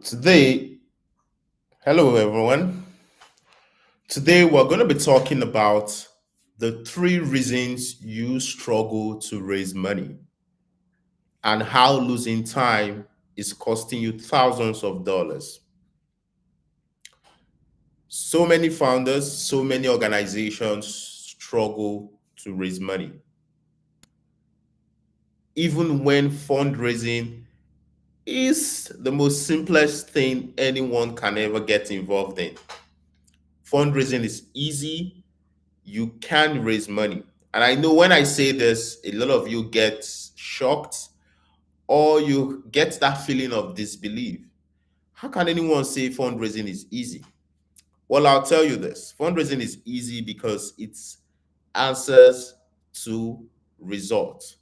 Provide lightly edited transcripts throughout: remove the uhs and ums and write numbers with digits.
Today, hello everyone. Today we're going to be talking about the three reasons you struggle to raise money and how losing time is costing you thousands of dollars. So many founders, so many organizations struggle to raise money. Even when fundraising is the most simplest thing anyone can ever get involved in. Fundraising is easy, you can raise money. And I know when I say this, a lot of you get shocked or you get that feeling of disbelief. How can anyone say fundraising is easy? Well, I'll tell you this fundraising is easy because it's answers to results.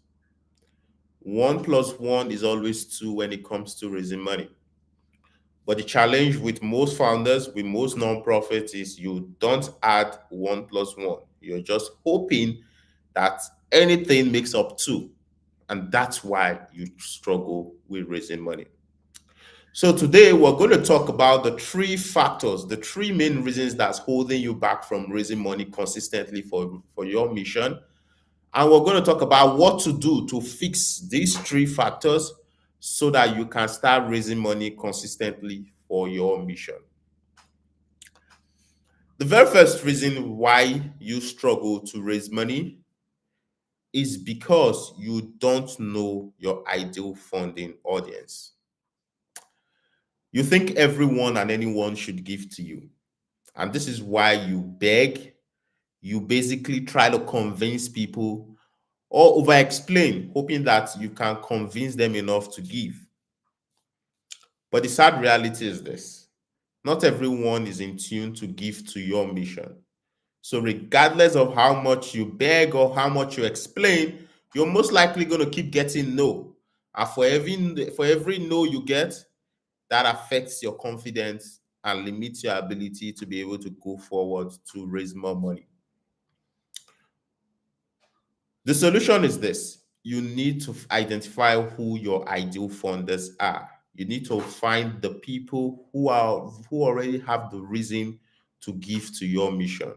One plus one is always two when it comes to raising money. But the challenge with most founders, with most nonprofits, is you don't add one plus one. You're just hoping that anything makes up two. And that's why you struggle with raising money. So today we're going to talk about the three factors, the three main reasons that's holding you back from raising money consistently for your mission. And we're going to talk about what to do to fix these three factors so that you can start raising money consistently for your mission. The very first reason why you struggle to raise money is because you don't know your ideal funding audience. You think everyone and anyone should give to you. And this is why you beg, you basically try to convince people or over explain, hoping that you can convince them enough to give. But the sad reality is this not everyone is in tune to give to your mission. So, regardless of how much you beg or how much you explain, you're most likely going to keep getting no. And for every no you get, that affects your confidence and limits your ability to be able to go forward to raise more money. The solution is this you need to identify who your ideal funders are. You need to find the people who already have the reason to give to your mission.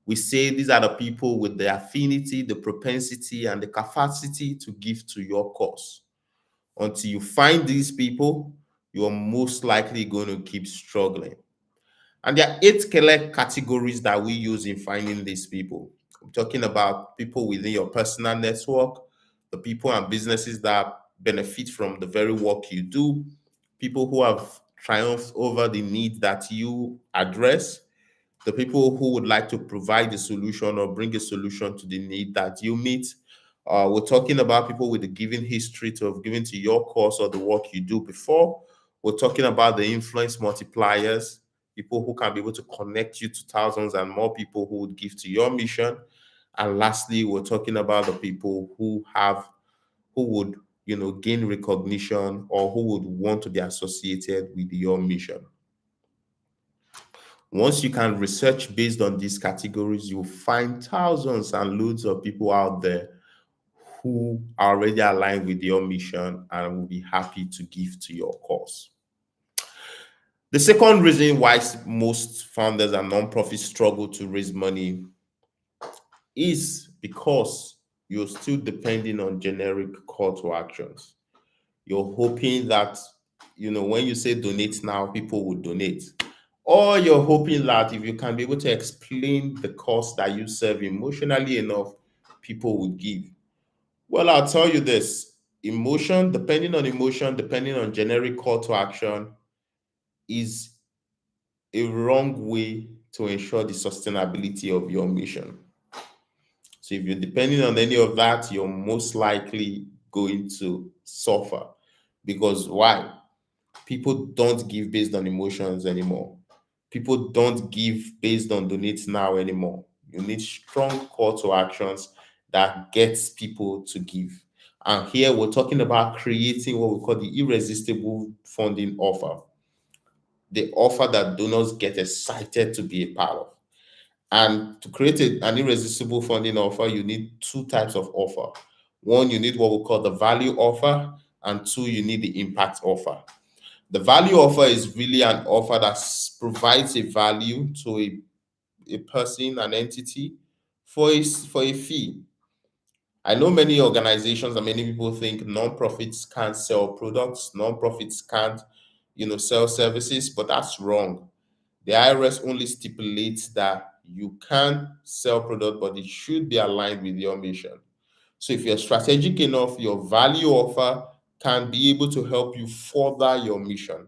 We say these are the people with the affinity, the propensity, and the capacity to give to your cause. Until you find these people, you're most likely going to keep struggling. And there are eight clear categories that we use in finding these people. I'm talking about people within your personal network, the people and businesses that benefit from the very work you do, people who have triumphed over the need that you address, the people who would like to provide a solution or bring a solution to the need that you meet. We're talking about people with a given history to have given to your cause or the work you do before. We're talking about the influence multipliers, people who can be able to connect you to thousands and more people who would give to your mission. And lastly, we're talking about the people who would gain recognition or who would want to be associated with your mission. Once you can research based on these categories, you'll find thousands and loads of people out there who are already aligned with your mission and will be happy to give to your cause. The second reason why most founders and nonprofits struggle to raise money is because you're still depending on generic call to actions. You're hoping that, when you say donate now, people will donate. Or you're hoping that if you can be able to explain the cause that you serve emotionally enough, people will give. Well, I'll tell you this emotion, depending on generic call to action, is a wrong way to ensure the sustainability of your mission. So if you're depending on any of that, you're most likely going to suffer. Because why? People don't give based on emotions anymore. People don't give based on donate now anymore. You need strong call to actions that gets people to give. And here we're talking about creating what we call the irresistible funding offer, the offer that donors get excited to be a part of. And to create an irresistible funding offer, you need two types of offer. One, you need what we call the value offer, and two, you need the impact offer. The value offer is really an offer that provides a value to a person, an entity, for a fee. I know many organizations and many people think non-profits can't sell products, non-profits can't, sell services, but that's wrong. The IRS only stipulates that you can sell product, but it should be aligned with your mission. So if you're strategic enough, your value offer can be able to help you further your mission.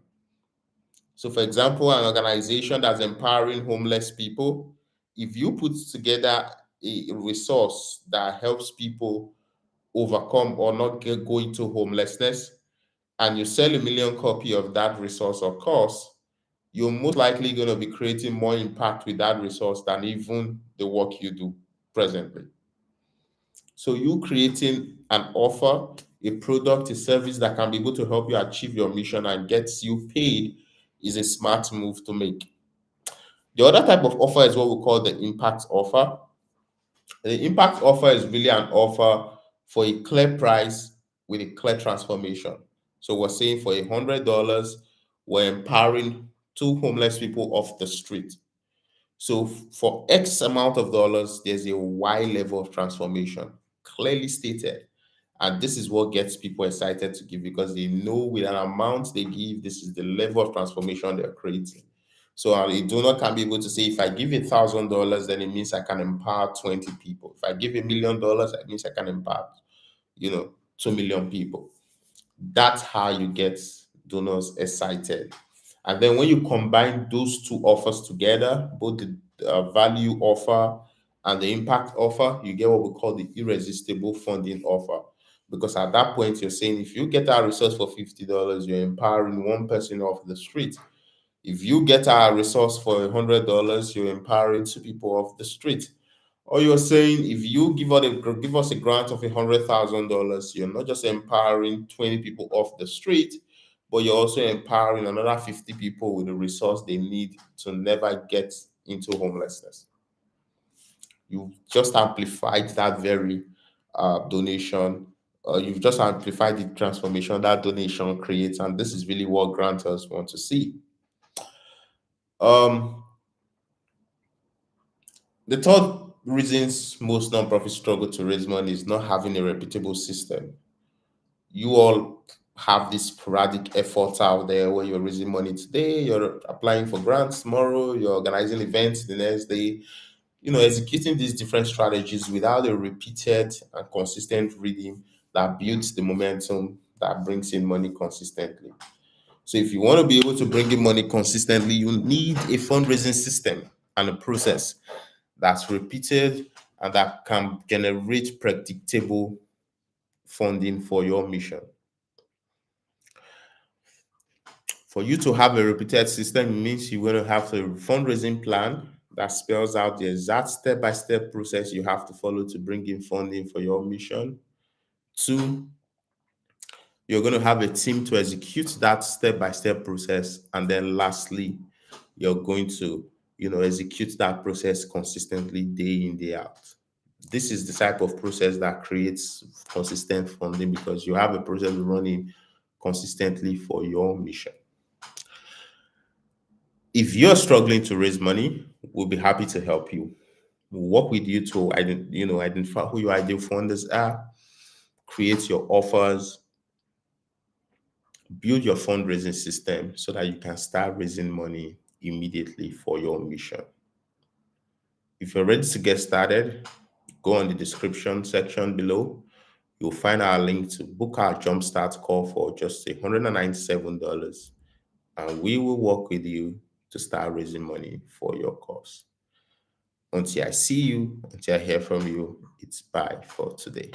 So, for example, an organization that's empowering homeless people, if you put together a resource that helps people overcome or not go into homelessness, and you sell 1 million copy of that resource or course, you're most likely going to be creating more impact with that resource than even the work you do presently. So you creating an offer, a product, a service that can be able to help you achieve your mission and gets you paid is a smart move to make. The other type of offer is what we call the impact offer. The impact offer is really an offer for a clear price with a clear transformation. So we're saying for $100, we're empowering two homeless people off the street. So for X amount of dollars, there's a Y level of transformation, clearly stated. And this is what gets people excited to give because they know with an amount they give, this is the level of transformation they're creating. So a donor can be able to say, if I give $1,000, then it means I can empower 20 people. If I give $1 million, that means I can empower, 2 million people. That's how you get donors excited. And then when you combine those two offers together, both the value offer and the impact offer, you get what we call the irresistible funding offer. Because at that point, you're saying if you get our resource for $50, you're empowering one person off the street. If you get our resource for $100, you're empowering two people off the street. Or you're saying if you give us a grant of $100,000, you're not just empowering 20 people off the street, but you're also empowering another 50 people with the resource they need to never get into homelessness. You just amplified that very donation. You've just amplified the transformation that donation creates, and this is really what grantors want to see. Um, the third reasons most nonprofits struggle to raise money is not having a reputable system. You all have these sporadic efforts out there where you're raising money today, you're applying for grants tomorrow, you're organizing events the next day, executing these different strategies without a repeated and consistent rhythm that builds the momentum that brings in money consistently. So if you want to be able to bring in money consistently, you need a fundraising system and a process that's repeated and that can generate predictable funding for your mission. For you to have a repeated system, it means you're going to have a fundraising plan that spells out the exact step-by-step process you have to follow to bring in funding for your mission. Two, you're going to have a team to execute that step-by-step process. And then lastly, you're going to, execute that process consistently day in, day out. This is the type of process that creates consistent funding because you have a process running consistently for your mission. If you're struggling to raise money, we'll be happy to help you. We'll work with you to identify who your ideal funders are, create your offers, build your fundraising system so that you can start raising money immediately for your mission. If you're ready to get started, go on the description section below. You'll find our link to book our Jumpstart call for just $197, and we will work with you to start raising money for your cause. Until I see you, until I hear from you, it's bye for today.